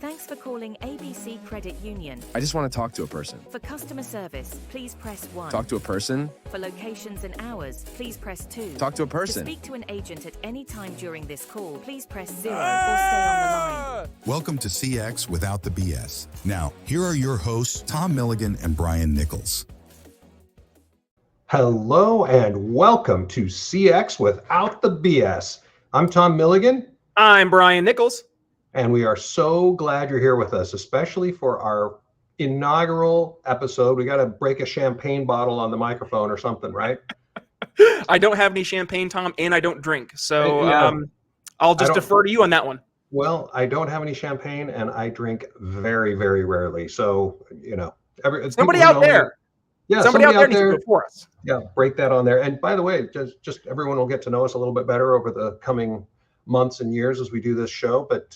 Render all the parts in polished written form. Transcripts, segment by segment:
Thanks for calling ABC Credit Union. I just want to talk to a person. For customer service, please press 1. Talk to a person. For locations and hours, please press 2. Talk to a person. To speak to an agent at any time during this call, please press 0 or stay on the line. Welcome to CX Without the BS. Now, here are your hosts, Tom Milligan and Brian Nichols. Hello and welcome to CX Without the BS. I'm Tom Milligan. I'm Brian Nichols. And we are so glad you're here with us, especially for our inaugural episode. We got to break a champagne bottle on the microphone or something, right? I don't have any champagne, Tom, and I don't drink. So I'll just I defer to you on that one. Well, I don't have any champagne and I drink very, very rarely. So, you know, somebody out there. Yeah, somebody out there needs to go for us. Yeah, break that on there. And by the way, just everyone will get to know us a little bit better over the coming months and years as we do this show. But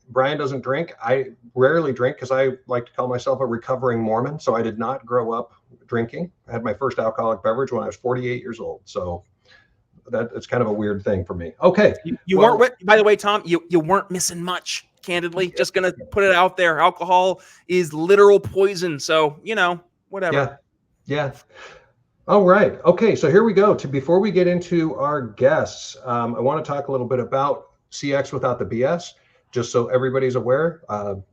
Brian doesn't drink. I rarely drink because I like to call myself a recovering Mormon. So I did not grow up drinking. I had my first alcoholic beverage when I was 48 years old. So it's kind of a weird thing for me. Okay. You weren't, by the way, Tom, you weren't missing much. Candidly, just going to put it out there. Alcohol is literal poison. So, you know, whatever. Yeah. All right. Okay. So here we go. Before we get into our guests, I want to talk a little bit about CX Without the BS, just so everybody's aware.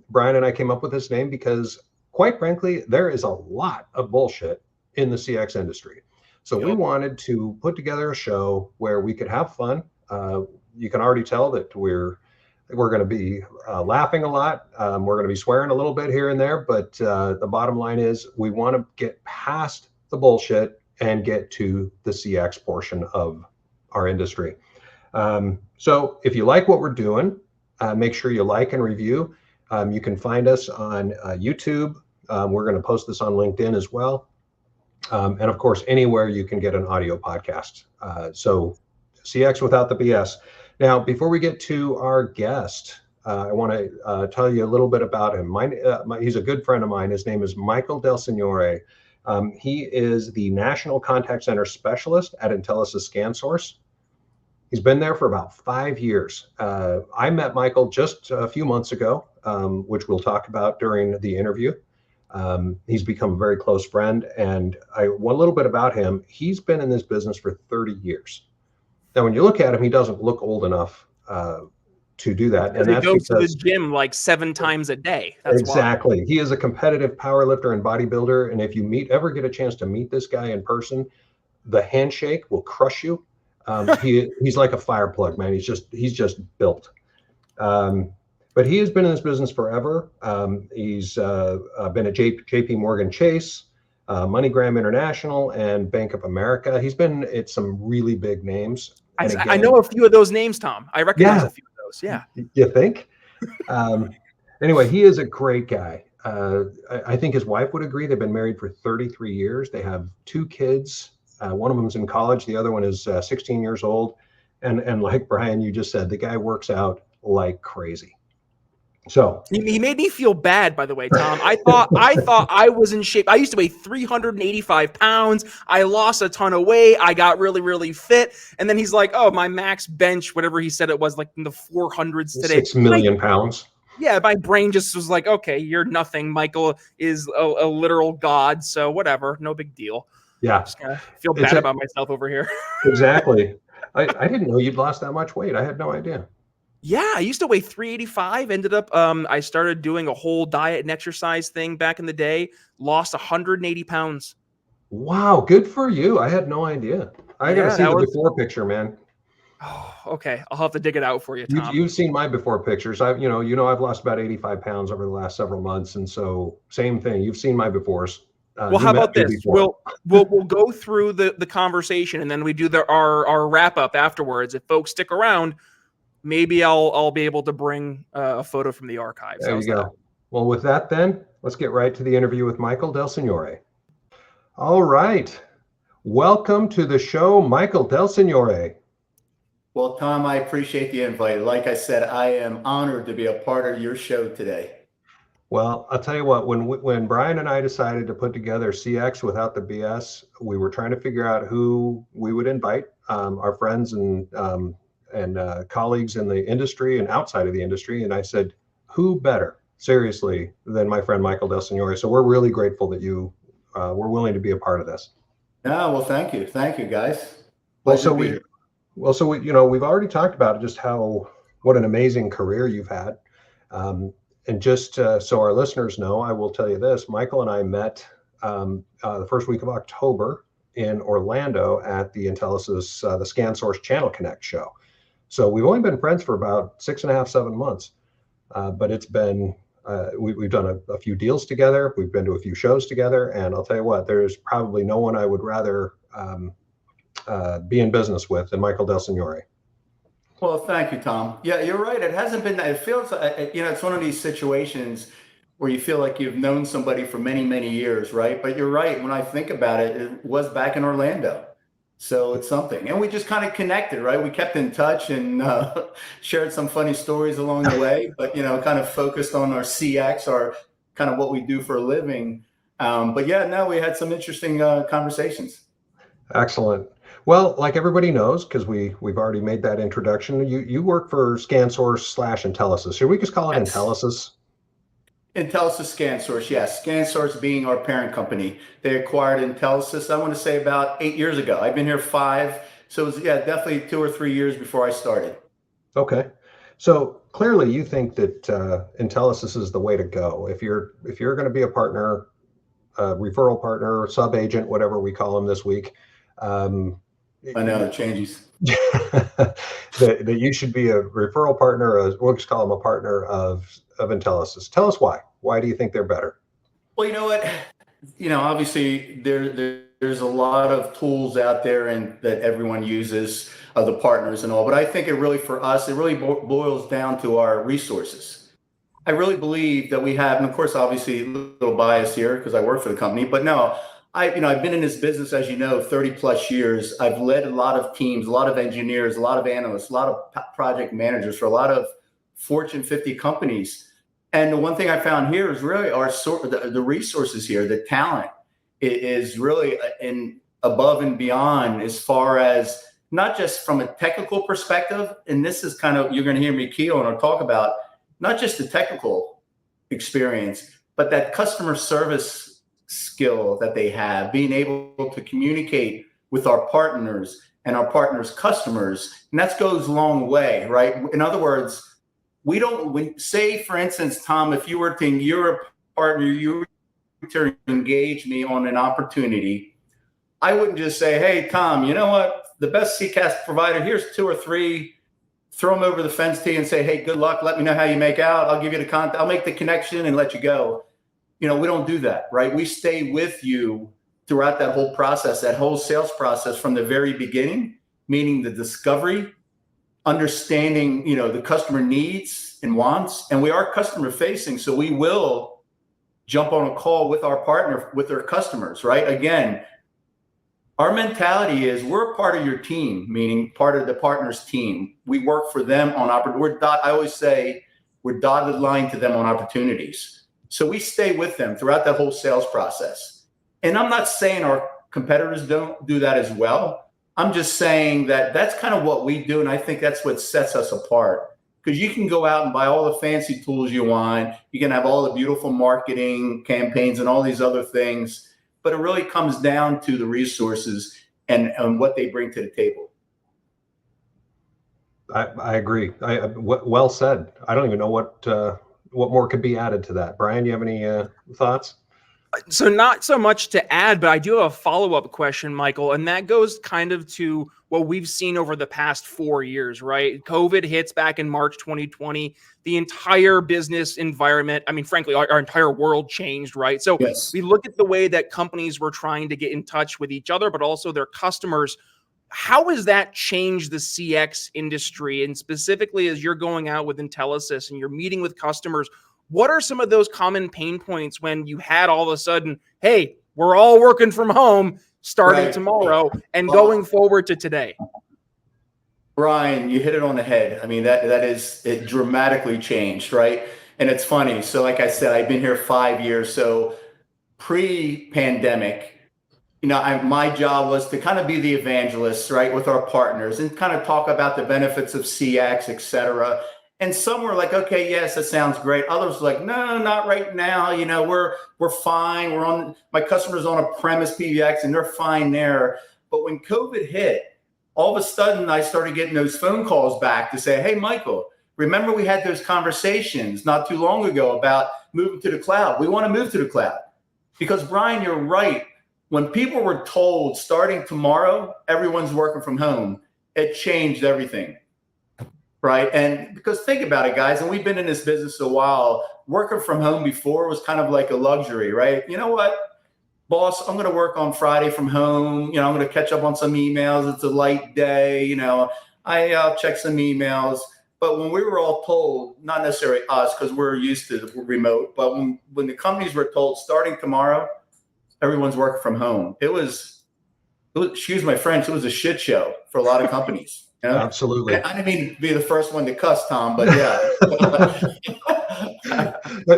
Brian and I came up with this name because, quite frankly, there is a lot of bullshit in the CX industry. So we wanted to put together a show where we could have fun. You can already tell that we're going to be laughing a lot. We're going to be swearing a little bit here and there, but the bottom line is we want to get past the bullshit and get to the CX portion of our industry. So if you like what we're doing, make sure you like and review. You can find us on YouTube. We're going to post this on LinkedIn as well. And of course, anywhere you can get an audio podcast. So CX Without the BS. Now, before we get to our guest, I want to tell you a little bit about him. He's a good friend of mine. His name is Michael Del Signore. He is the National Contact Center Specialist at Intelisys ScanSource. He's been there for about 5 years. I met Michael just a few months ago, which we'll talk about during the interview. He's become a very close friend. And one little bit about him, he's been in this business for 30 years. Now, when you look at him, he doesn't look old enough to do that. And he goes to the gym like 7 times a day. That's exactly. Why. He is a competitive power lifter and bodybuilder. And if you ever get a chance to meet this guy in person, the handshake will crush you. He's like a fire plug, man. He's just built. But he has been in this business forever. He's been at JP Morgan Chase, MoneyGram International, and Bank of America. He's been at some really big names. I know a few of those names, Tom. I recognize a few of those. Yeah. You think? Anyway, he is a great guy. I think his wife would agree. They've been married for 33 years. They have 2 kids. One of them's in college. The other one is 16 years old. And like Brian, you just said, the guy works out like crazy. So he made me feel bad, by the way, Tom. I thought I was in shape. I used to weigh 385 pounds. I lost a ton of weight. I got really, really fit. And then he's like, oh, my max bench, whatever he said it was, like in the 400s today. 6 million pounds. Yeah, my brain just was like, okay, you're nothing. Michael is a literal god. So whatever, no big deal. Yeah. Just kind of feel bad about myself over here. Exactly. I didn't know you'd lost that much weight. I had no idea. Yeah, I used to weigh 385. Ended up, I started doing a whole diet and exercise thing back in the day. Lost 180 pounds. Wow, good for you. I had no idea. I got to see the before picture, man. Oh, okay. I'll have to dig it out for you, Tom. You've seen my before pictures. I've lost about 85 pounds over the last several months, and so same thing. You've seen my befores. Well, how about this? We'll go through the conversation, and then we do our wrap up afterwards. If folks stick around, maybe I'll be able to bring a photo from the archives. There you go. Well, with that, then let's get right to the interview with Michael Del Signore. All right, welcome to the show, Michael Del Signore. Well, Tom, I appreciate the invite. Like I said, I am honored to be a part of your show today. Well, I'll tell you what, when Brian and I decided to put together CX Without the BS, we were trying to figure out who we would invite, our friends and colleagues in the industry and outside of the industry. And I said, who better, seriously, than my friend Michael Del Signore? So we're really grateful that you were willing to be a part of this. Yeah, well, thank you, guys. Well, Pleasure so to be we, here. we've already talked about just what an amazing career you've had. And just so our listeners know, I will tell you this: Michael and I met the first week of October in Orlando at the Intellisys, the ScanSource Channel Connect show. So we've only been friends for about 6.5, 7 months, but it's been we've done a few deals together. We've been to a few shows together, and I'll tell you what, there's probably no one I would rather be in business with than Michael Del Signore. Well, thank you, Tom. Yeah, you're right. It hasn't been that. It feels, it's one of these situations where you feel like you've known somebody for many, many years, right? But you're right. When I think about it, it was back in Orlando. So it's something. And we just kind of connected, right? We kept in touch and shared some funny stories along the way, but, kind of focused on our CX, our kind of what we do for a living. But yeah, no, we had some interesting conversations. Excellent. Well, like everybody knows, because we've already made that introduction, you work for ScanSource/Intellisys. Should we just call it Yes. Intellisys? Intellisys ScanSource, yes. ScanSource being our parent company. They acquired Intellisys, I want to say about 8 years ago. I've been here 5. So it was, definitely 2 or 3 years before I started. Okay. So clearly you think that Intellisys is the way to go. If you're going to be a partner, referral partner, sub-agent, whatever we call them this week, I know it changes. that you should be a referral partner, we'll just call them a partner of Intellisys. Tell us why. Why do you think they're better? Well, you know what? Obviously there's a lot of tools out there and that everyone uses, the partners and all, but I think it really, for us, it really boils down to our resources. I really believe that we have, and of course, obviously a little bias here because I work for the company, but no, I've been in this business, as you know, 30 plus years. I've led a lot of teams, a lot of engineers, a lot of analysts, a lot of project managers for a lot of Fortune 50 companies. And the one thing I found here is really the resources here, the talent is really above and beyond, as far as not just from a technical perspective. And this is kind of, you're going to hear me key on or talk about, not just the technical experience, but that customer service skill that they have, being able to communicate with our partners and our partners' customers. And that goes a long way, right? In other words, say, for instance, Tom, if you're a partner, you were to engage me on an opportunity, I wouldn't just say, hey, Tom, you know what? The best CCAS provider, here's 2 or 3, throw them over the fence to you and say, hey, good luck. Let me know how you make out. I'll give you the contact. I'll make the connection and let you go. We don't do that, right? We stay with you throughout that whole process, that whole sales process from the very beginning, meaning the discovery, understanding, the customer needs and wants. And we are customer facing. So we will jump on a call with our partner, with their customers, right? Again, our mentality is we're a part of your team, meaning part of the partner's team. We work for them on opportunities. I always say we're dotted line to them on opportunities. So we stay with them throughout that whole sales process. And I'm not saying our competitors don't do that as well. I'm just saying that that's kind of what we do. And I think that's what sets us apart, because you can go out and buy all the fancy tools you want. You can have all the beautiful marketing campaigns and all these other things, but it really comes down to the resources and what they bring to the table. I agree. Well said. I don't even know what more could be added to that. Brian, you have any thoughts? So not so much to add, but I do have a follow-up question, Michael, and that goes kind of to what we've seen over the past 4 years, right? COVID hits back in March 2020. The entire business environment, frankly, our entire world changed, right? So yes. We look at the way that companies were trying to get in touch with each other, but also their customers. How has that changed the CX industry? And specifically, as you're going out with Intellisys and you're meeting with customers, what are some of those common pain points when you had all of a sudden, hey, we're all working from home starting tomorrow and going forward to today? Brian, you hit it on the head. It dramatically changed, right? And it's funny. So like I said, I've been here 5 years. So pre-pandemic, my job was to kind of be the evangelist, right, with our partners and kind of talk about the benefits of CX, et cetera. And some were like, okay, yes, that sounds great. Others were like, no, not right now. We're fine. My customer's on a premise PBX and they're fine there. But when COVID hit, all of a sudden I started getting those phone calls back to say, hey, Michael, remember we had those conversations not too long ago about moving to the cloud. We want to move to the cloud. Because Brian, you're right. When people were told starting tomorrow, everyone's working from home, it changed everything. Right. And because think about it, guys, and we've been in this business a while, working from home before was kind of like a luxury, right? You know what, boss, I'm going to work on Friday from home. I'm going to catch up on some emails. It's a light day. I'll check some emails. But when we were all told, not necessarily us, because we're used to remote, but when the companies were told starting tomorrow, everyone's working from home, it was, excuse my French, it was a shit show for a lot of companies. Absolutely. I didn't mean to be the first one to cuss, Tom, but yeah.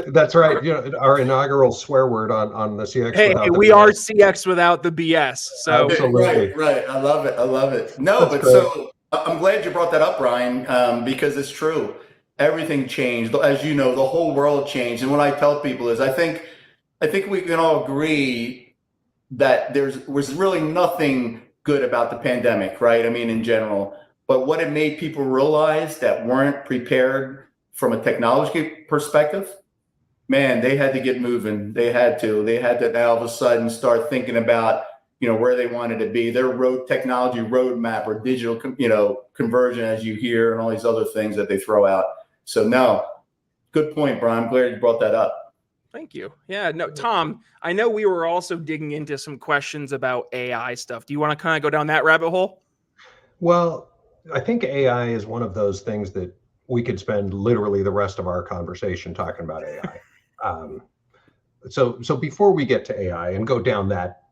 That's right. Our inaugural swear word on the CX. Hey, we are CX without the BS. So absolutely. Right. I love it. No, that's but great. So I'm glad you brought that up, Brian, because it's true. Everything changed. As you know, the whole world changed. And what I tell people is I think we can all agree that was really nothing good about the pandemic, right? I mean, in general. But what it made people realize that weren't prepared from a technology perspective, man, they had to get moving. They had to now all of a sudden start thinking about, where they wanted to be, their technology roadmap or digital, conversion, as you hear, and all these other things that they throw out. So no, good point, Brian. I'm glad you brought that up. Thank you. Yeah, no, Tom, I know we were also digging into some questions about AI stuff. Do you want to kind of go down that rabbit hole? Well, I think AI is one of those things that we could spend literally the rest of our conversation talking about AI. So before we get to AI and go down that,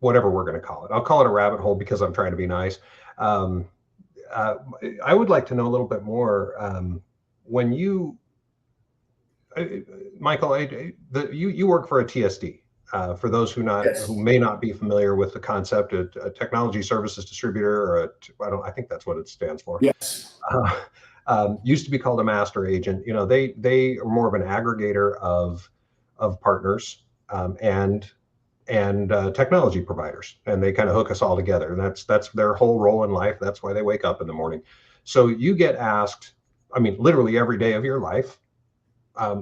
whatever we're going to call it, I'll call it a rabbit hole because I'm trying to be nice. I would like to know a little bit more. When you, Michael, you work for a TSD. For those who may not be familiar with the concept, a technology services distributor, or I think that's what it stands for. Yes. Used to be called a master agent. They are more of an aggregator of partners and technology providers, and they kind of hook us all together. And that's their whole role in life. That's why they wake up in the morning. So you get asked, I mean, literally every day of your life,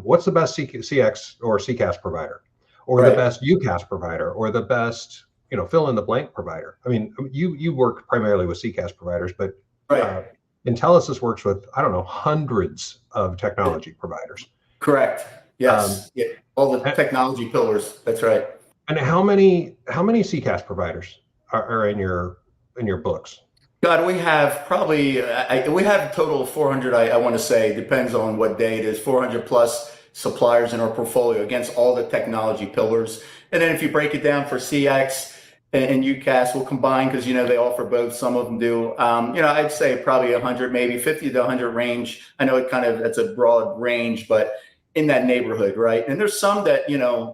what's the best CX or CCaaS provider? Or right. The best UCaaS provider, or the best, fill in the blank provider. I mean, you work primarily with CCaaS providers, but right. Intelisys works with, I don't know, hundreds of technology providers. Correct. Yes. All the technology pillars. That's right. And how many CCaaS providers are in your books? God, we have probably we have a total of 400. I want to say, depends on what day it is, 400 plus suppliers in our portfolio against all the technology pillars. And then if you break it down for CX and UCaaS, we'll combine because, they offer both. Some of them do. I'd say probably 100, maybe 50 to 100 range. I know that's a broad range, but in that neighborhood, right? And there's some that,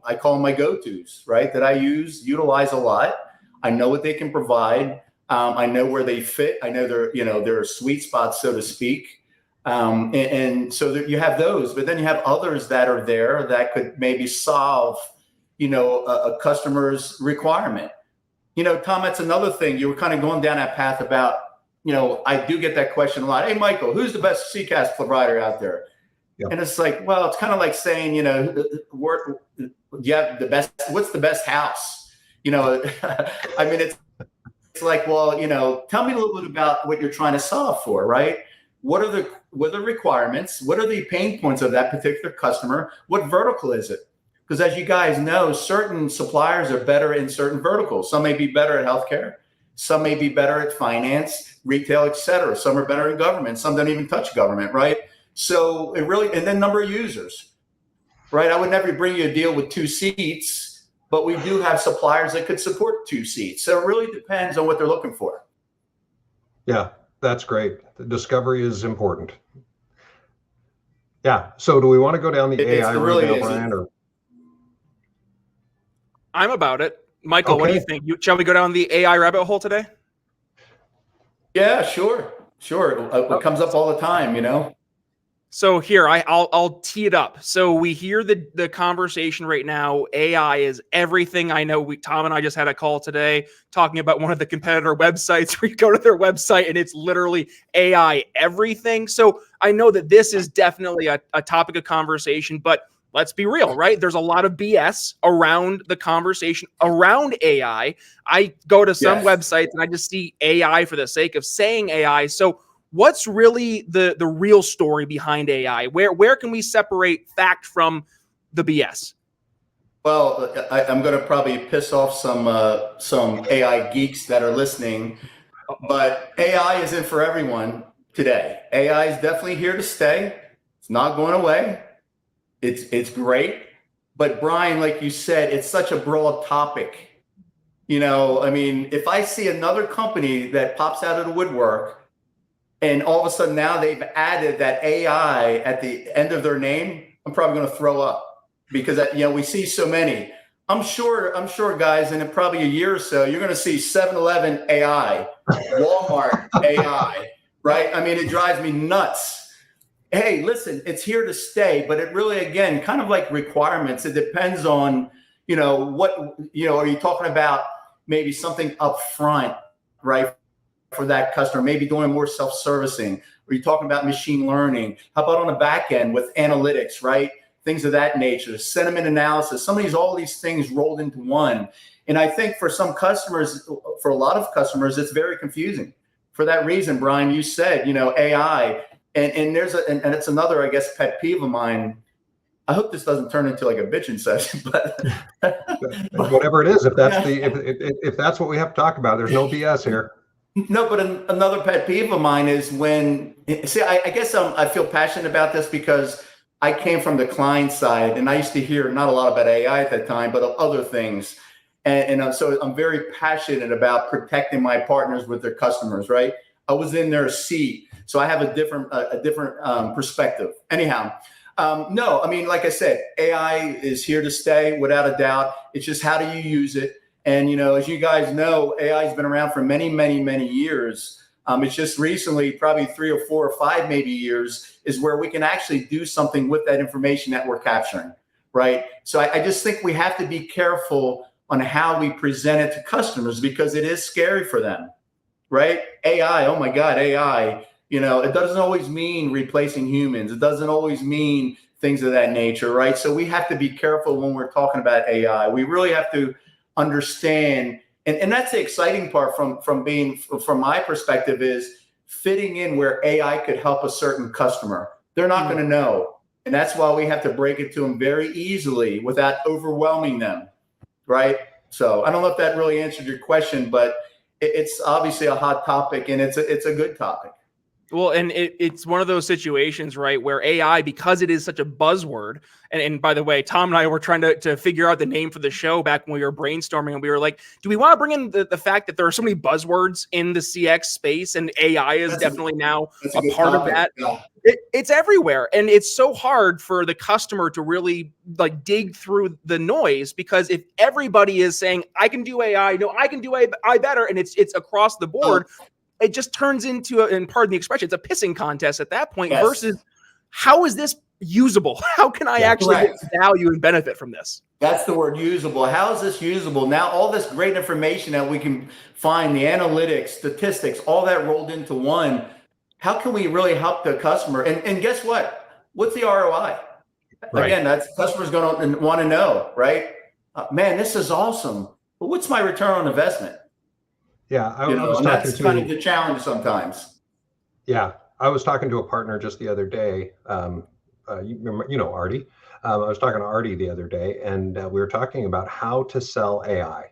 I call my go-tos, right? That I utilize a lot. I know what they can provide. I know where they fit. I know their sweet spots, so to speak. And so you have those, but then you have others that are there that could maybe solve, a customer's requirement. Tom, that's another thing. You were kind of going down that path about, I do get that question a lot. Hey, Michael, who's the best CCaaS provider out there? Yep. And it's like, well, it's kind of like saying, you have the best, what's the best house? I mean, it's like, well, tell me a little bit about what you're trying to solve for, right? What are the requirements? What are the pain points of that particular customer? What vertical is it? Because as you guys know, certain suppliers are better in certain verticals. Some may be better at healthcare. Some may be better at finance, retail, et cetera. Some are better in government. Some don't even touch government, right? So it really, and then number of users, right? I would never bring you a deal with 2 seats, but we do have suppliers that could support 2 seats. So it really depends on what they're looking for. Yeah. That's great. The discovery is important. Yeah. So do we want to go down the AI route now, Brian? Or? I'm about it. Michael, what do you Okay. think? Shall we go down the AI rabbit hole today? Yeah, sure. It comes up all the time, you know? So here, I'll tee it up. So we hear the conversation right now. AI is everything. I know Tom and I just had a call today talking about one of the competitor websites where you go to their website and it's literally AI everything. So I know that this is definitely a topic of conversation, but let's be real, right? There's a lot of BS around the conversation around AI. I go to some Yes. websites and I just see AI for the sake of saying AI. So what's really the real story behind AI? Where can we separate fact from the BS? Well, I'm going to probably piss off some AI geeks that are listening, but AI isn't for everyone today. AI is definitely here to stay. It's not going away. It's great, but Brian, like you said, it's such a broad topic. You know, I mean, if I see another company that pops out of the woodwork, and all of a sudden now they've added that AI at the end of their name, I'm probably going to throw up because we see so many. I'm sure, guys, in probably a year or so, you're going to see 7-Eleven AI, Walmart AI, right? I mean, it drives me nuts. Hey, listen, it's here to stay, but it really, again, kind of like requirements. It depends on, what, are you talking about maybe something up front, right? For that customer, maybe doing more self-servicing. Are you talking about machine learning? How about on the back end with analytics, right? Things of that nature, sentiment analysis, all these things rolled into one. And I think for some customers, for a lot of customers, it's very confusing. For that reason, Brian, you said, AI, and it's another, I guess, pet peeve of mine. I hope this doesn't turn into like a bitching session, but whatever it is, if that's what we have to talk about, there's no BS here. No, but another pet peeve of mine is when, I guess I feel passionate about this because I came from the client side and I used to hear not a lot about AI at that time, but other things. And so I'm very passionate about protecting my partners with their customers, right? I was in their seat. So I have a different perspective. Anyhow, no, I mean, like I said, AI is here to stay without a doubt. It's just how do you use it? And, as you guys know, AI has been around for many, many, many years. It's just recently, probably 3 or 4 or 5 maybe years, is where we can actually do something with that information that we're capturing, right? So I just think we have to be careful on how we present it to customers because it is scary for them, right? AI, oh my God, AI, it doesn't always mean replacing humans. It doesn't always mean things of that nature, right? So we have to be careful when we're talking about AI. We really have to understand, and that's the exciting part from my perspective is fitting in where AI could help a certain customer. They're not going to know. And that's why we have to break it to them very easily without overwhelming them, right? So I don't know if that really answered your question, but it's obviously a hot topic and it's a good topic. Well, and it's one of those situations, right, where AI, because it is such a buzzword, and by the way, Tom and I were trying to figure out the name for the show back when we were brainstorming, and we were like, do we want to bring in the fact that there are so many buzzwords in the CX space, and AI is definitely now a part of that? Yeah. It's everywhere, and it's so hard for the customer to really like dig through the noise, because if everybody is saying, I can do AI, no, I can do AI better, and it's across the board, it just turns into, and pardon the expression, it's a pissing contest at that point. Yes. Versus how is this usable? How can I actually get value and benefit from this? That's the word, usable. How is this usable? Now, all this great information that we can find, the analytics, statistics, all that rolled into one, how can we really help the customer? And guess what? What's the ROI? Right. Again, that's customers going to want to know, right? Man, this is awesome. But what's my return on investment? Yeah, that's kind of the challenge sometimes. Yeah, I was talking to a partner just the other day. You know Artie. I was talking to Artie the other day, and we were talking about how to sell AI.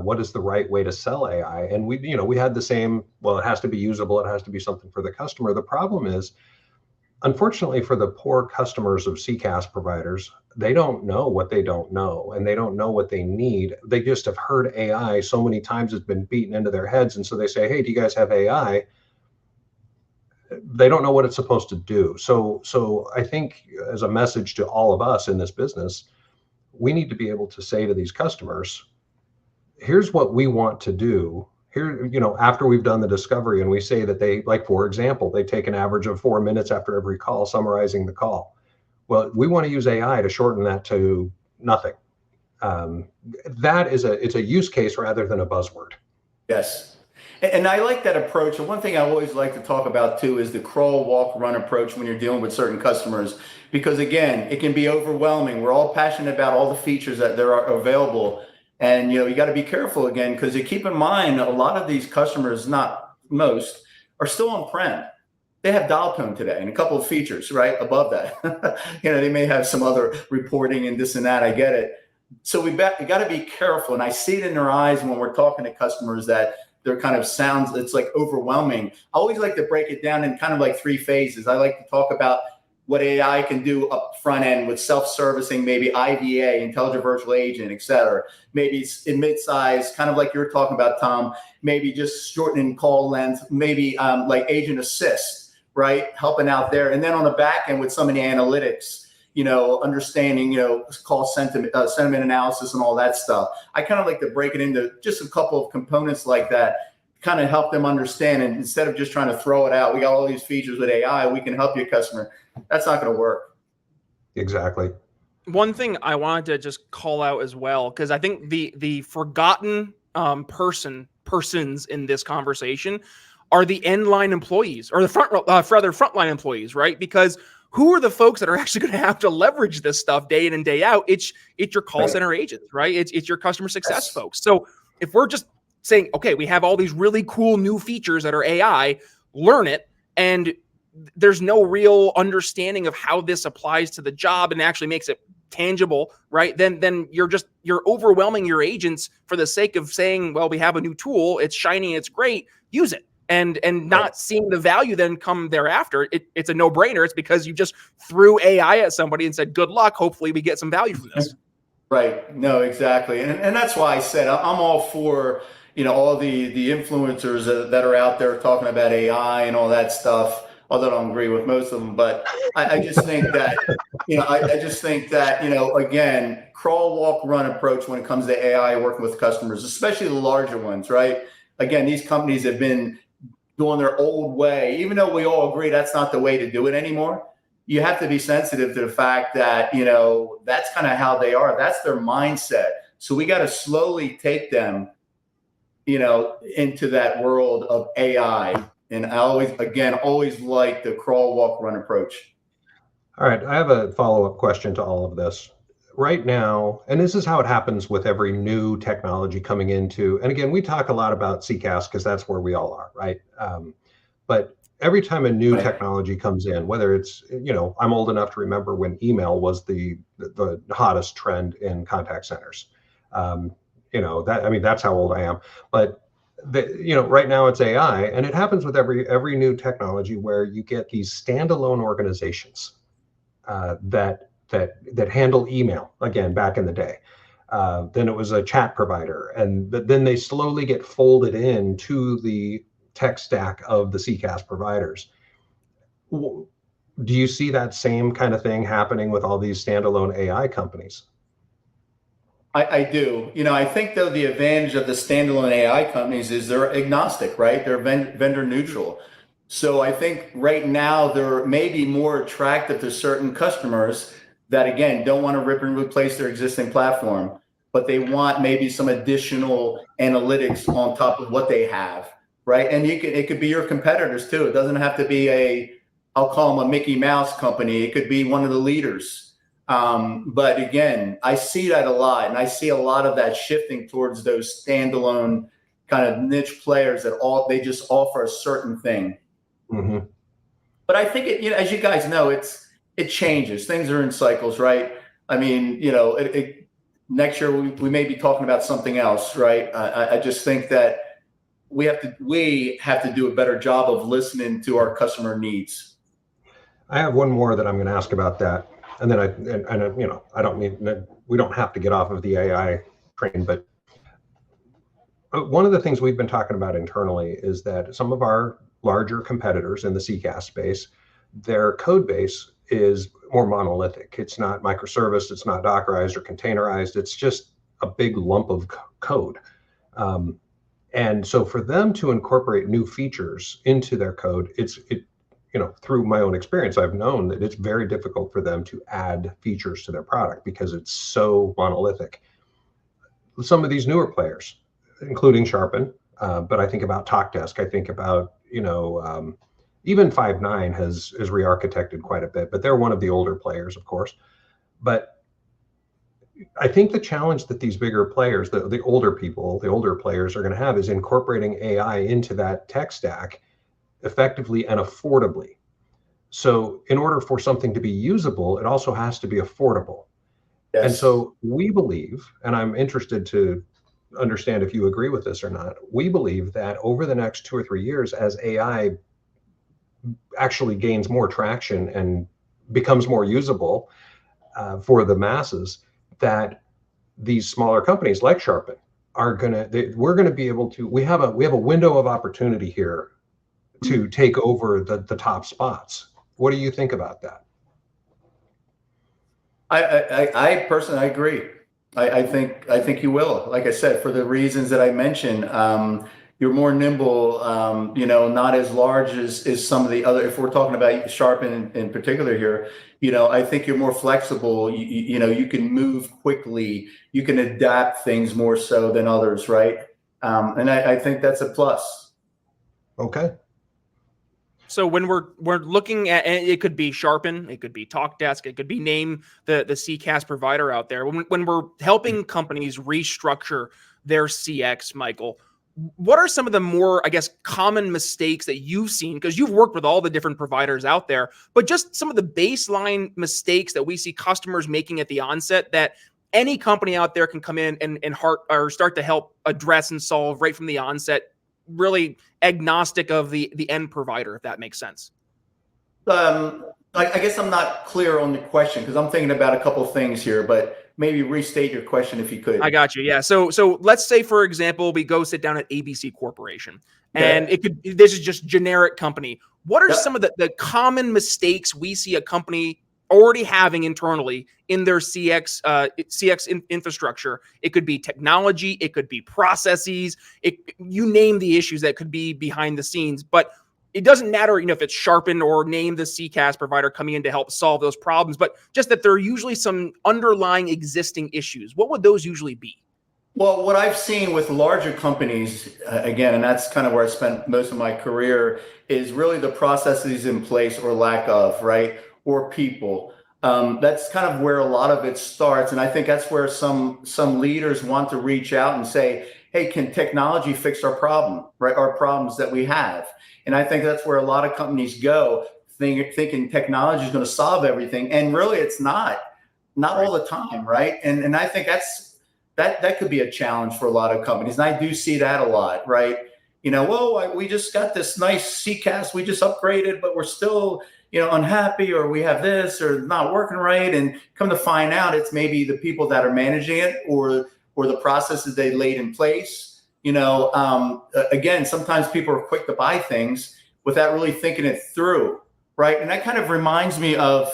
What is the right way to sell AI? And we had the same. Well, it has to be usable. It has to be something for the customer. The problem is, unfortunately, for the poor customers of CCaaS providers, they don't know what they don't know, and they don't know what they need. They just have heard AI so many times, it's been beaten into their heads. And so they say, hey, do you guys have AI? They don't know what it's supposed to do. So I think as a message to all of us in this business, we need to be able to say to these customers, here's what we want to do here, after we've done the discovery and we say that they, like, for example, they take an average of 4 minutes after every call summarizing the call. Well, we want to use AI to shorten that to nothing. It's a use case rather than a buzzword. Yes. And I like that approach. And one thing I always like to talk about too is the crawl, walk, run approach when you're dealing with certain customers, because again, it can be overwhelming. We're all passionate about all the features that there are available. And, you got to be careful again, because you keep in mind, a lot of these customers, not most, are still on-prem. They have dial tone today and a couple of features right above that. They may have some other reporting and this and that. I get it. So we got to be careful. And I see it in their eyes when we're talking to customers that they're kind of sounds, it's like overwhelming. I always like to break it down in kind of like 3 phases. I like to talk about what AI can do up front end with self-servicing, maybe IVA, intelligent virtual agent, et cetera. Maybe it's in mid-size, kind of like you're talking about, Tom, maybe just shortening call length, maybe like agent assist, right? Helping out there. And then on the back end with some of the analytics, understanding, call sentiment analysis and all that stuff. I kind of like to break it into just a couple of components like that, kind of help them understand. And instead of just trying to throw it out, we got all these features with AI, we can help your customer. That's not going to work. Exactly. One thing I wanted to just call out as well, because I think the forgotten persons in this conversation are the end line employees, or the frontline employees, right? Because who are the folks that are actually going to have to leverage this stuff day in and day out? It's your call center agents, right? It's your customer success folks. So if we're just saying, okay, we have all these really cool new features that are AI, learn it, and there's no real understanding of how this applies to the job and actually makes it tangible, right? Then you're overwhelming your agents for the sake of saying, well, we have a new tool, it's shiny, it's great, use it. And not seeing the value then come thereafter. It's a no-brainer. It's because you just threw AI at somebody and said, good luck, hopefully we get some value from this. Right. No, exactly. And that's why I said I'm all for, all the influencers that are out there talking about AI and all that stuff, although I don't agree with most of them. But I just think that, again, crawl, walk, run approach when it comes to AI working with customers, especially the larger ones, right? Again, these companies have been doing their old way, even though we all agree that's not the way to do it anymore. You have to be sensitive to the fact that, that's kind of how they are. That's their mindset. So we got to slowly take them, into that world of AI. And I always like the crawl, walk, run approach. All right. I have a follow-up question to all of this. Right now, and this is how it happens with every new technology coming into, and again, we talk a lot about CCaaS because that's where we all are, right? But every time a new technology comes in, whether it's, I'm old enough to remember when email was the hottest trend in contact centers. That's how old I am. But right now it's AI, and it happens with every new technology where you get these standalone organizations that handle email, again, back in the day. Then it was a chat provider, but then they slowly get folded into the tech stack of the CCaaS providers. Do you see that same kind of thing happening with all these standalone AI companies? I do. I think, though, the advantage of the standalone AI companies is they're agnostic, right? They're vendor neutral. So I think right now they're maybe more attractive to certain customers that, again, don't want to rip and replace their existing platform, but they want maybe some additional analytics on top of what they have, right? And it could be your competitors too. It doesn't have to be I'll call them a Mickey Mouse company. It could be one of the leaders. But again, I see that a lot, and I see a lot of that shifting towards those standalone kind of niche players that they just offer a certain thing. Mm-hmm. But I think as you guys know, it changes. Things are in cycles, right? I mean, next year we may be talking about something else, right? I just think that we have to do a better job of listening to our customer needs. I have one more that I'm going to ask about that, and then I don't mean we don't have to get off of the AI train, but one of the things we've been talking about internally is that some of our larger competitors in the CCaaS space, their code base is more monolithic. It's not microservice, it's not Dockerized or containerized. It's just a big lump of code. And so for them to incorporate new features into their code, through my own experience, I've known that it's very difficult for them to add features to their product because it's so monolithic. Some of these newer players, including Sharpen, but I think about TalkDesk, I think about, even Five9 has re-architected quite a bit, but they're one of the older players, of course. But I think the challenge that these bigger players, the older players are going to have is incorporating AI into that tech stack effectively and affordably. So in order for something to be usable, it also has to be affordable. Yes. And so we believe, and I'm interested to understand if you agree with this or not, we believe that over the next 2 or 3 years, as AI actually gains more traction and becomes more usable for the masses, that these smaller companies like Sharpen we're going to be able to, we have a window of opportunity here to take over the top spots. What do you think about that? I personally agree. I think you will. Like I said, for the reasons that I mentioned, you're more nimble. Not as large as some of the other. If we're talking about Sharpen in particular here, I think you're more flexible. You can move quickly. You can adapt things more so than others, right? And I think that's a plus. Okay. So when we're looking at, and it could be Sharpen, it could be TalkDesk, it could be name the CCaaS provider out there. When we're helping companies restructure their CX, Michael, what are some of the more, I guess, common mistakes that you've seen? Because you've worked with all the different providers out there, but just some of the baseline mistakes that we see customers making at the onset that any company out there can come in and start to help address and solve right from the onset, really agnostic of the end provider, if that makes sense. I guess I'm not clear on the question because I'm thinking about a couple of things here, but maybe restate your question if you could. I got you. Yeah. So let's say, for example, we go sit down at ABC Corporation, and this is just generic company. What are some of the common mistakes we see a company already having internally in their CX infrastructure? It could be technology, it could be processes, you name the issues that could be behind the scenes, but it doesn't matter, if it's Sharpen or name the CCaaS provider coming in to help solve those problems, but just that there are usually some underlying existing issues. What would those usually be? Well, what I've seen with larger companies, again, and that's kind of where I spent most of my career, is really the processes in place or lack of, right? Or people. That's kind of where a lot of it starts. And I think that's where some leaders want to reach out and say, hey, can technology fix our problem, right? Our problems that we have. And I think that's where a lot of companies go, thinking technology is going to solve everything. And really it's not all the time, right? And I think that could be a challenge for a lot of companies. And I do see that a lot, right? We just got this nice CCaaS, we just upgraded, but we're still unhappy, or we have this or not working right. And come to find out, it's maybe the people that are managing it or the processes they laid in place. Again, sometimes people are quick to buy things without really thinking it through, right? And that kind of reminds me of,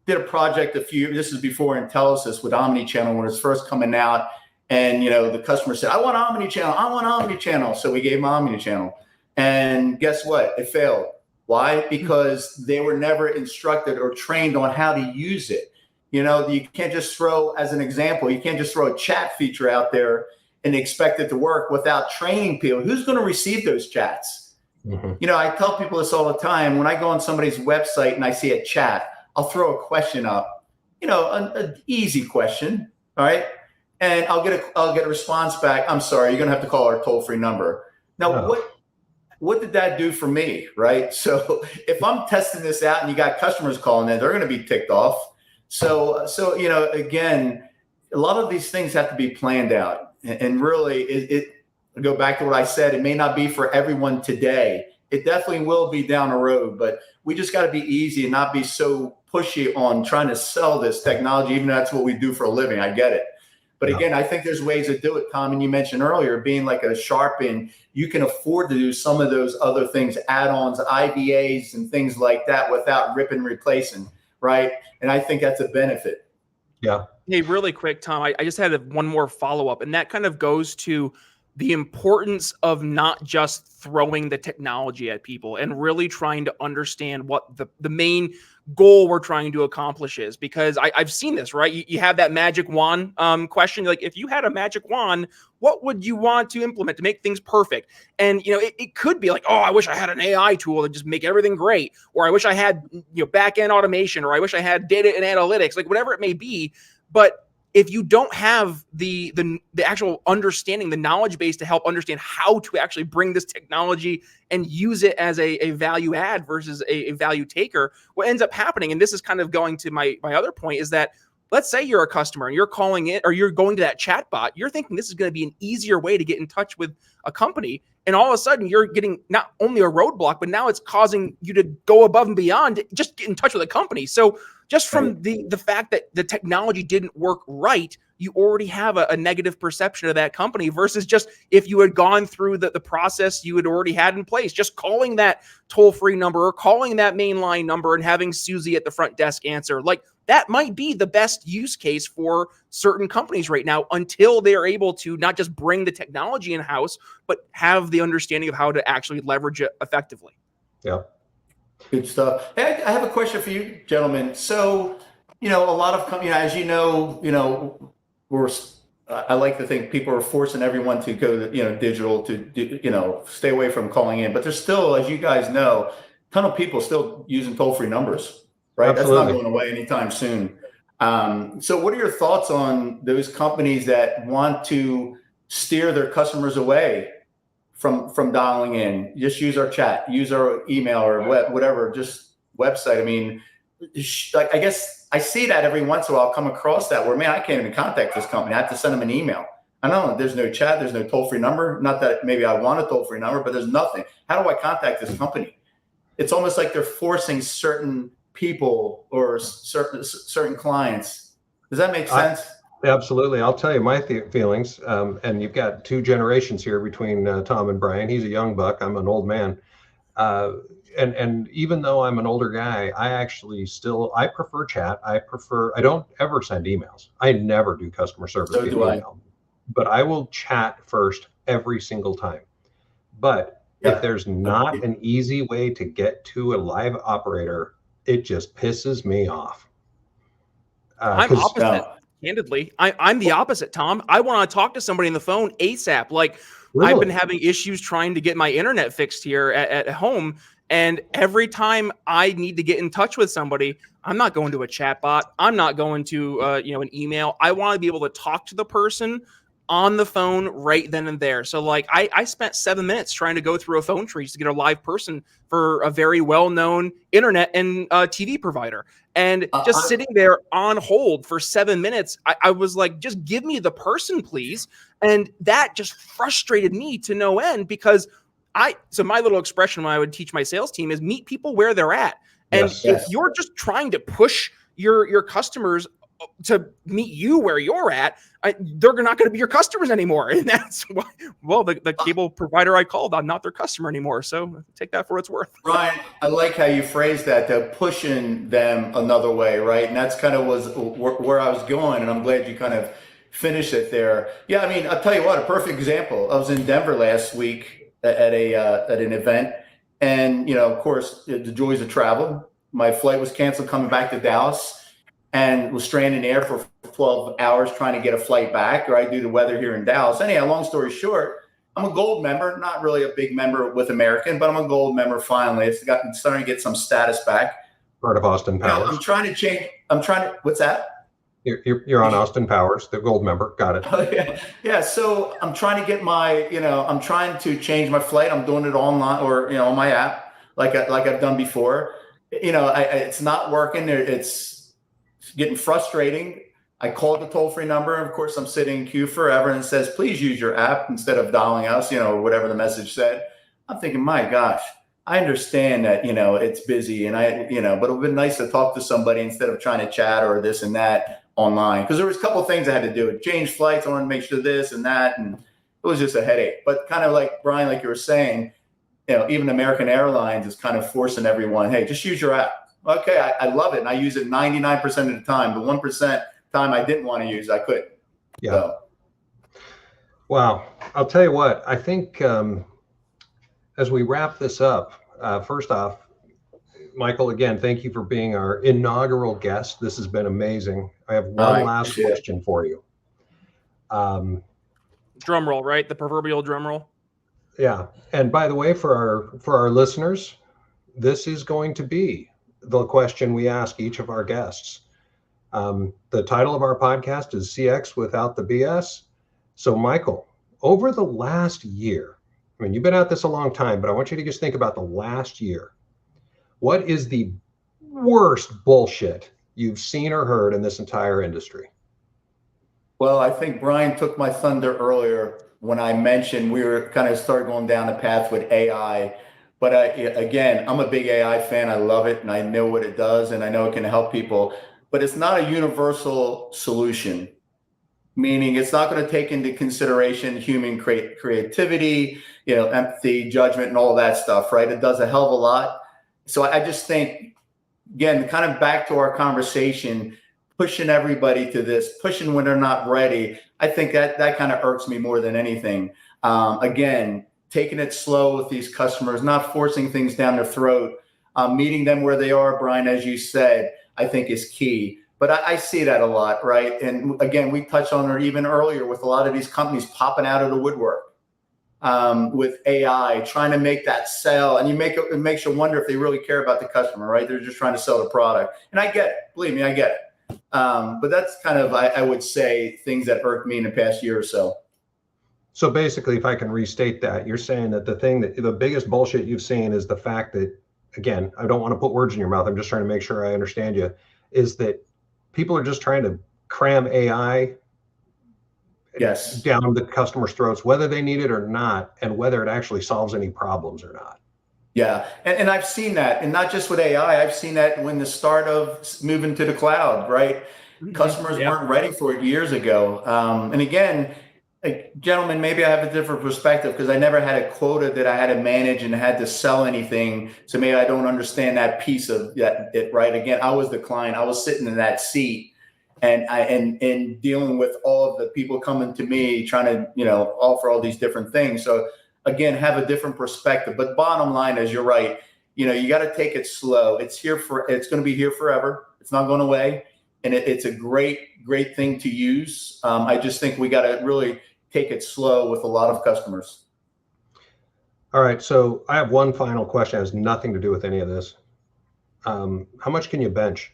did a project this is before Intellisys with Omnichannel when it was first coming out. And, the customer said, I want Omnichannel. So we gave them Omnichannel. And guess what? It failed. Why? Because they were never instructed or trained on how to use it. You can't just throw, as an example, you can't just throw a chat feature out there and expect it to work without training people. Who's going to receive those chats? Mm-hmm. I tell people this all the time. When I go on somebody's website and I see a chat, I'll throw a question up, an easy question. All right. And I'll get a response back. I'm sorry, you're going to have to call our toll-free number. Now, what did that do for me, right? So if I'm testing this out and you got customers calling in, they're going to be ticked off. So again, a lot of these things have to be planned out. And really, it go back to what I said, it may not be for everyone today. It definitely will be down the road, but we just got to be easy and not be so pushy on trying to sell this technology, even though that's what we do for a living. I get it. But again, I think there's ways to do it, Tom. And you mentioned earlier, being like a Sharpen, you can afford to do some of those other things, add-ons, IVAs, and things like that without ripping and replacing, right? And I think that's a benefit. Yeah. Hey, really quick, Tom, I just had one more follow-up, and that kind of goes to the importance of not just throwing the technology at people and really trying to understand what the main goal we're trying to accomplish is. Because I've seen this, right? You have that magic wand question. Like, if you had a magic wand, what would you want to implement to make things perfect? And, it could be like, oh, I wish I had an AI tool to just make everything great. Or I wish I had, back-end automation, or I wish I had data and analytics, like whatever it may be. But if you don't have the actual understanding, the knowledge base to help understand how to actually bring this technology and use it as a value add versus a value taker, what ends up happening, and this is kind of going to my other point, is that let's say you're a customer and you're calling it, or you're going to that chat bot, you're thinking this is going to be an easier way to get in touch with a company. And all of a sudden you're getting not only a roadblock, but now it's causing you to go above and beyond, just get in touch with a company. So just from the fact that the technology didn't work right, you already have a negative perception of that company, versus just if you had gone through the process you had already had in place, just calling that toll-free number or calling that mainline number and having Susie at the front desk answer. Like, that might be the best use case for certain companies right now, until they are able to not just bring the technology in-house, but have the understanding of how to actually leverage it effectively. Yeah. Good stuff. Hey, I have a question for you, gentlemen. So, a lot of companies, as I like to think people are forcing everyone to go to, digital, to stay away from calling in. But there's still, as you guys know, a ton of people still using toll-free numbers, right? Absolutely. That's not going away anytime soon. So what are your thoughts on those companies that want to steer their customers away from dialing in? Just use our chat, use our email or whatever, just website. I mean, I guess I see that every once in a while. I'll come across that where, man, I can't even contact this company. I have to send them an email. I know there's no chat, there's no toll-free number. Not that maybe I want a toll-free number, but there's nothing. How do I contact this company? It's almost like they're forcing certain people or certain clients. Does that make sense? Absolutely. I'll tell you my feelings. And you've got two generations here between Tom and Brian. He's a young buck. I'm an old man. And even though I'm an older guy, I prefer chat. I don't ever send emails. I never do customer service via email. But I will chat first every single time. But if there's not an easy way to get to a live operator, it just pisses me off. I'm opposite. Candidly, I'm the opposite, Tom. I want to talk to somebody on the phone ASAP. Like, really? I've been having issues trying to get my internet fixed here at home. And every time I need to get in touch with somebody, I'm not going to a chat bot. I'm not going to an email. I want to be able to talk to the person on the phone right then and there. So like I spent 7 minutes trying to go through a phone tree to get a live person for a very well-known internet and TV provider. And just sitting there on hold for 7 minutes, I was like, just give me the person, please. And that just frustrated me to no end, because so my little expression when I would teach my sales team is meet people where they're at. And if you're just trying to push your customers to meet you where you're at, they're not going to be your customers anymore. And that's why, well, the cable provider I called, I'm not their customer anymore. So take that for what it's worth. Ryan, I like how you phrased that, to pushing them another way, right? And that's kind of was where I was going. And I'm glad you kind of finished it there. Yeah, I mean, I'll tell you what, a perfect example. I was in Denver last week at an event. And, of course, the joys of travel. My flight was canceled coming back to Dallas, and was stranded in the air for 12 hours trying to get a flight back, right, due to weather here in Dallas. Anyhow, long story short, I'm a gold member, not really a big member with American, but I'm a gold member finally. It's starting to get some status back. Part of Austin Powers. I'm trying to change. What's that? You're on Austin Powers, the gold member. Got it. Oh, yeah. So I'm trying to get I'm trying to change my flight. I'm doing it online or, on my app, like I've done before. It's not working. It's getting frustrating. I called the toll-free number. Of course, I'm sitting in queue forever, and it says, please use your app instead of dialing us, or whatever the message said. I'm thinking, my gosh, I understand that, it's busy, and but it would have been nice to talk to somebody instead of trying to chat or this and that online. Because there was a couple of things I had to do. Change flights. I wanted to make sure this and that. And it was just a headache. But kind of like, Brian, like you were saying, even American Airlines is kind of forcing everyone, hey, just use your app. Okay, I love it. And I use it 99% of the time. The 1% time I didn't want to use, I couldn't. Yeah. So. Wow. I'll tell you what, I think as we wrap this up, first off, Michael, again, thank you for being our inaugural guest. This has been amazing. I have one last question for you. Drum roll, right? The proverbial drum roll. Yeah. And by the way, for our listeners, this is going to be the question we ask each of our guests. The title of our podcast is CX Without the BS. So, Michael, over the last year, I mean, you've been at this a long time, but I want you to just think about the last year. What is the worst bullshit you've seen or heard in this entire industry? Well, I think Brian took my thunder earlier when I mentioned we were kind of started going down the path with AI. But again, I'm a big AI fan. I love it, and I know what it does, and I know it can help people. But it's not a universal solution, meaning it's not going to take into consideration human creativity, empathy, judgment, and all that stuff, right? It does a hell of a lot. So I just think, again, kind of back to our conversation, pushing everybody to this, pushing when they're not ready. I think that kind of irks me more than anything. Again, taking it slow with these customers, not forcing things down their throat, meeting them where they are, Brian, as you said, I think is key. But I see that a lot, right? And again, we touched on it even earlier with a lot of these companies popping out of the woodwork with AI, trying to make that sell. And it makes you wonder if they really care about the customer, right? They're just trying to sell the product. And I get it. Believe me, I get it. But that's kind of, I would say, things that irked me in the past year or so. So basically, if I can restate that, you're saying that the biggest bullshit you've seen is the fact that, again, I don't want to put words in your mouth, I'm just trying to make sure I understand you, is that people are just trying to cram AI down the customer's throats, whether they need it or not, and whether it actually solves any problems or not. Yeah. And I've seen that, and not just with AI, I've seen that when the start of moving to the cloud, right? Mm-hmm. Customers weren't ready for it years ago. And again, gentlemen, maybe I have a different perspective because I never had a quota that I had to manage and had to sell anything. So maybe I don't understand that piece of it, right? Again, I was the client. I was sitting in that seat and dealing with all of the people coming to me trying to, offer all these different things. So again, have a different perspective. But bottom line is, you're right. You got to take it slow. It's going to be here forever. It's not going away. And it's a great, great thing to use. I just think we got to really take it slow with a lot of customers. All right. So I have one final question. It has nothing to do with any of this. How much can you bench?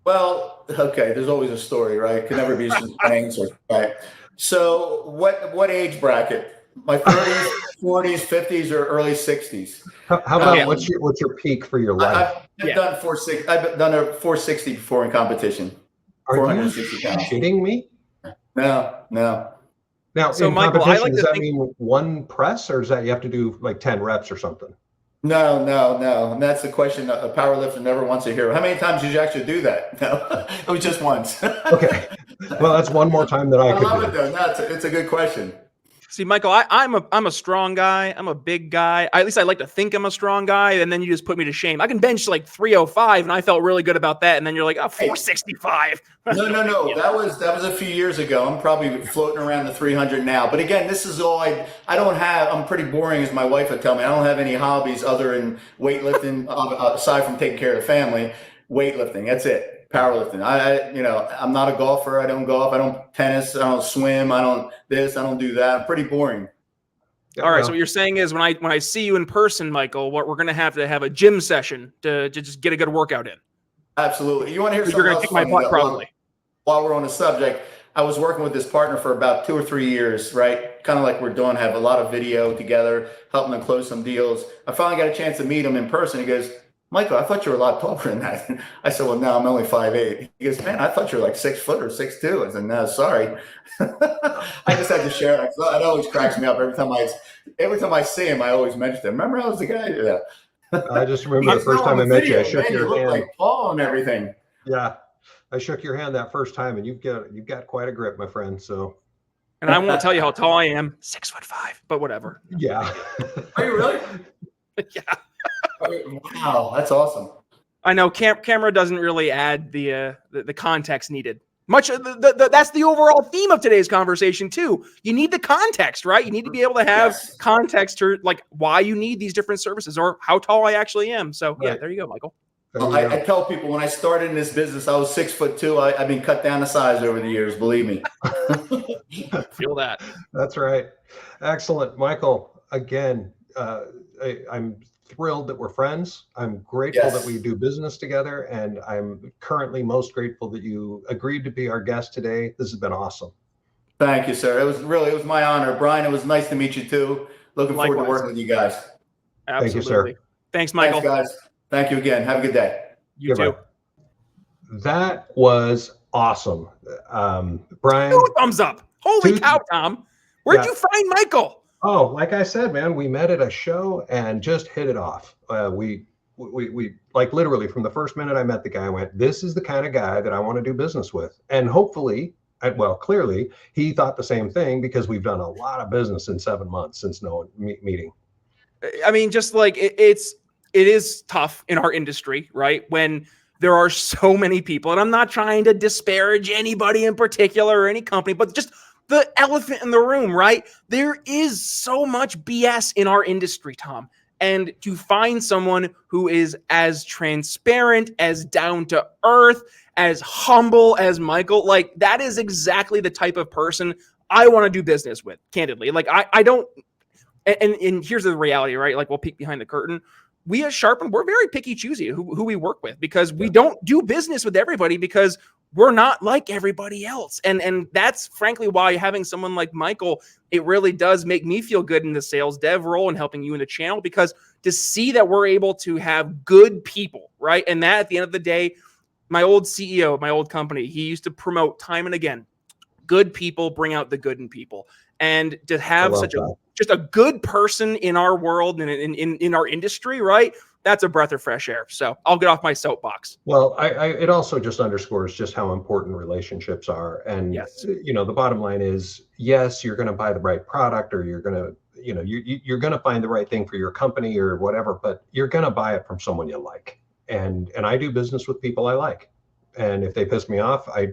Well, okay. There's always a story, right? Can never be an answer, right? So what age bracket? My 30s, 40s, 50s, or early 60s? How about what's your peak for your life? I've done 460. I've done a 460 before in competition. Are you shitting me? No. Now, so in Michael, competition, does that mean one press, or does that you have to do like 10 reps or something? No. And that's the question a powerlifter never wants to hear. How many times did you actually do that? No, it was just once. Okay. Well, that's one more time that I could love it though. No, it's a good question. See, Michael, I'm a strong guy. I'm a big guy. At least I like to think I'm a strong guy, and then you just put me to shame. I can bench like 305, and I felt really good about that. And then you're like, 465. No. That was a few years ago. I'm probably floating around the 300 now. But again, this is all I don't have. I'm pretty boring, as my wife would tell me. I don't have any hobbies other than weightlifting, aside from taking care of the family. Weightlifting, that's it. Powerlifting. I'm not a golfer. I don't golf. I don't tennis. I don't swim. I don't this. I don't do that. I'm pretty boring. All right. So what you're saying is when I see you in person, Michael, what we're going to have a gym session to just get a good workout in. Absolutely. You want to hear something? You're going to kick my butt probably. While we're on the subject, I was working with this partner for about 2 or 3 years, right? Kind of like we're doing, have a lot of video together, helping them close some deals. I finally got a chance to meet him in person. He goes, Michael, I thought you were a lot taller than that. I said, well, no, I'm only 5'8". He goes, man, I thought you were like 6 foot or 6'2". I said, no, sorry. I just had to share it. It always cracks me up. Every time I see him, I always mention him. Remember, I was the guy? Yeah. I just remember the first time I met you. I shook your hand. Like tall and everything. Yeah. I shook your hand that first time, and you've got quite a grip, my friend. So. And I won't tell you how tall I am. 6'5", but whatever. Yeah. Are you really? Yeah. Wow, that's awesome. I know camera doesn't really add the context needed. Much of that's the overall theme of today's conversation too. You need the context, right? You need to be able to have context to like why you need these different services or how tall I actually am. So yeah, there you go, Michael. Well, I tell people when I started in this business, I was 6'2". I've been cut down to size over the years, believe me. Feel that. That's right. Excellent. Michael, again, I'm thrilled that we're friends. I'm grateful that we do business together, and I'm currently most grateful that you agreed to be our guest today. This has been awesome. Thank you, sir. It was my honor. Brian, it was nice to meet you too. Looking forward to working with you guys. Absolutely. Thank you, sir. Thanks, Michael. Thanks, guys. Thank you again. Have a good day. You too. That was awesome. Brian. 2 thumbs up. Holy cow, Tom. Where'd you find Michael? Oh, like I said, man, we met at a show and just hit it off. We like literally from the first minute I met the guy, I went, this is the kind of guy that I want to do business with. And hopefully, clearly he thought the same thing because we've done a lot of business in 7 months since meeting. I mean, just like it is tough in our industry, right? When there are so many people, and I'm not trying to disparage anybody in particular or any company, but just the elephant in the room, right? There is so much BS in our industry, Tom. And to find someone who is as transparent, as down to earth, as humble as Michael, like that is exactly the type of person I want to do business with, candidly. Like I don't, and here's the reality, right? Like we'll peek behind the curtain. We at Sharpen, we're very picky choosy who we work with because we don't do business with everybody because we're not like everybody else. And that's frankly why having someone like Michael, it really does make me feel good in the sales dev role and helping you in the channel, because to see that we're able to have good people, right? And that at the end of the day, my old CEO of my old company, he used to promote time and again, good people bring out the good in people. And to have just a good person in our world and in our industry, right? That's a breath of fresh air. So I'll get off my soapbox. Well, it also just underscores just how important relationships are. And, you know, the bottom line is, yes, you're going to buy the right product, or you're going to, you know, you're going to find the right thing for your company or whatever, but you're going to buy it from someone you like. And I do business with people I like. And if they piss me off, I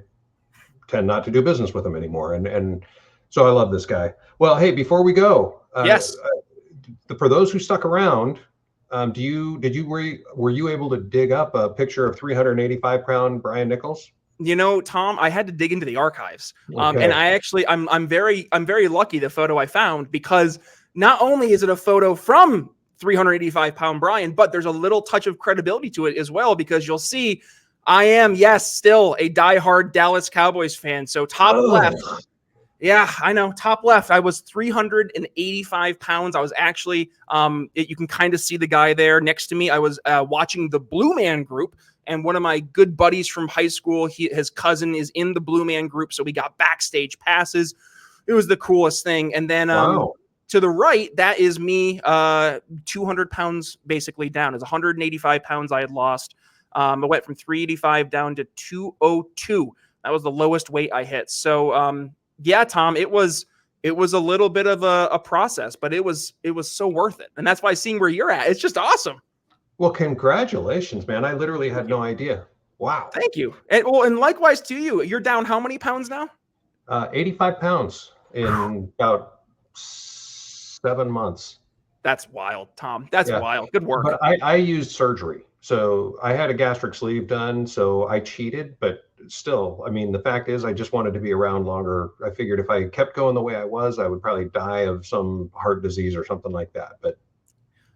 tend not to do business with them anymore. And so I love this guy. Well, hey, before we go, for those who stuck around, were you able to dig up a picture of 385-pound Brian Nichols? You know, Tom, I had to dig into the archives, and I'm very lucky the photo I found, because not only is it a photo from 385-pound Brian, but there's a little touch of credibility to it as well, because you'll see I am still a diehard Dallas Cowboys fan. So top left. Yeah, I know. Top left, I was 385 pounds. I was actually, you can kind of see the guy there next to me. I was watching the Blue Man Group, and one of my good buddies from high school, his cousin is in the Blue Man Group, so we got backstage passes. It was the coolest thing. And then to the right, that is me, 200 pounds basically down. It's 185 pounds I had lost. I went from 385 down to 202. That was the lowest weight I hit. So, yeah, Tom, it was a little bit of a process, but it was so worth it. And that's why seeing where you're at, it's just awesome. Well, congratulations, man. I literally had no idea. Wow. Thank you. And likewise to you. You're down how many pounds now? 85 pounds in about 7 months. That's wild, Tom. That's wild. Good work. But I used surgery. So I had a gastric sleeve done, so I cheated, but still, I mean, the fact is I just wanted to be around longer. I figured if I kept going the way I was, I would probably die of some heart disease or something like that. But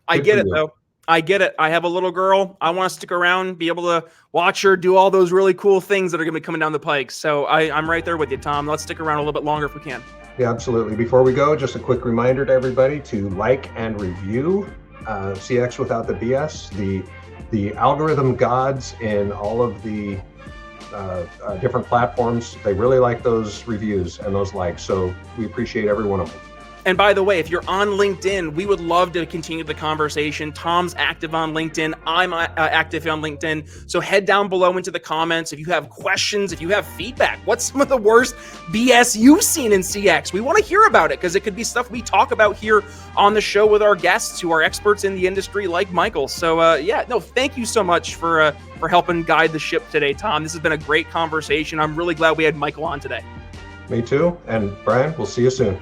I get it, though. I get it. I have a little girl. I want to stick around, be able to watch her do all those really cool things that are going to be coming down the pike. So I'm right there with you, Tom. Let's stick around a little bit longer if we can. Yeah, absolutely. Before we go, just a quick reminder to everybody to like and review CX Without the BS. The algorithm gods in all of the different platforms, they really like those reviews and those likes. So we appreciate every one of them. And by the way, if you're on LinkedIn, we would love to continue the conversation. Tom's active on LinkedIn. I'm active on LinkedIn. So head down below into the comments. If you have questions, if you have feedback, what's some of the worst BS you've seen in CX? We want to hear about it because it could be stuff we talk about here on the show with our guests who are experts in the industry like Michael. So thank you so much for helping guide the ship today, Tom. This has been a great conversation. I'm really glad we had Michael on today. Me too. And Brian, we'll see you soon.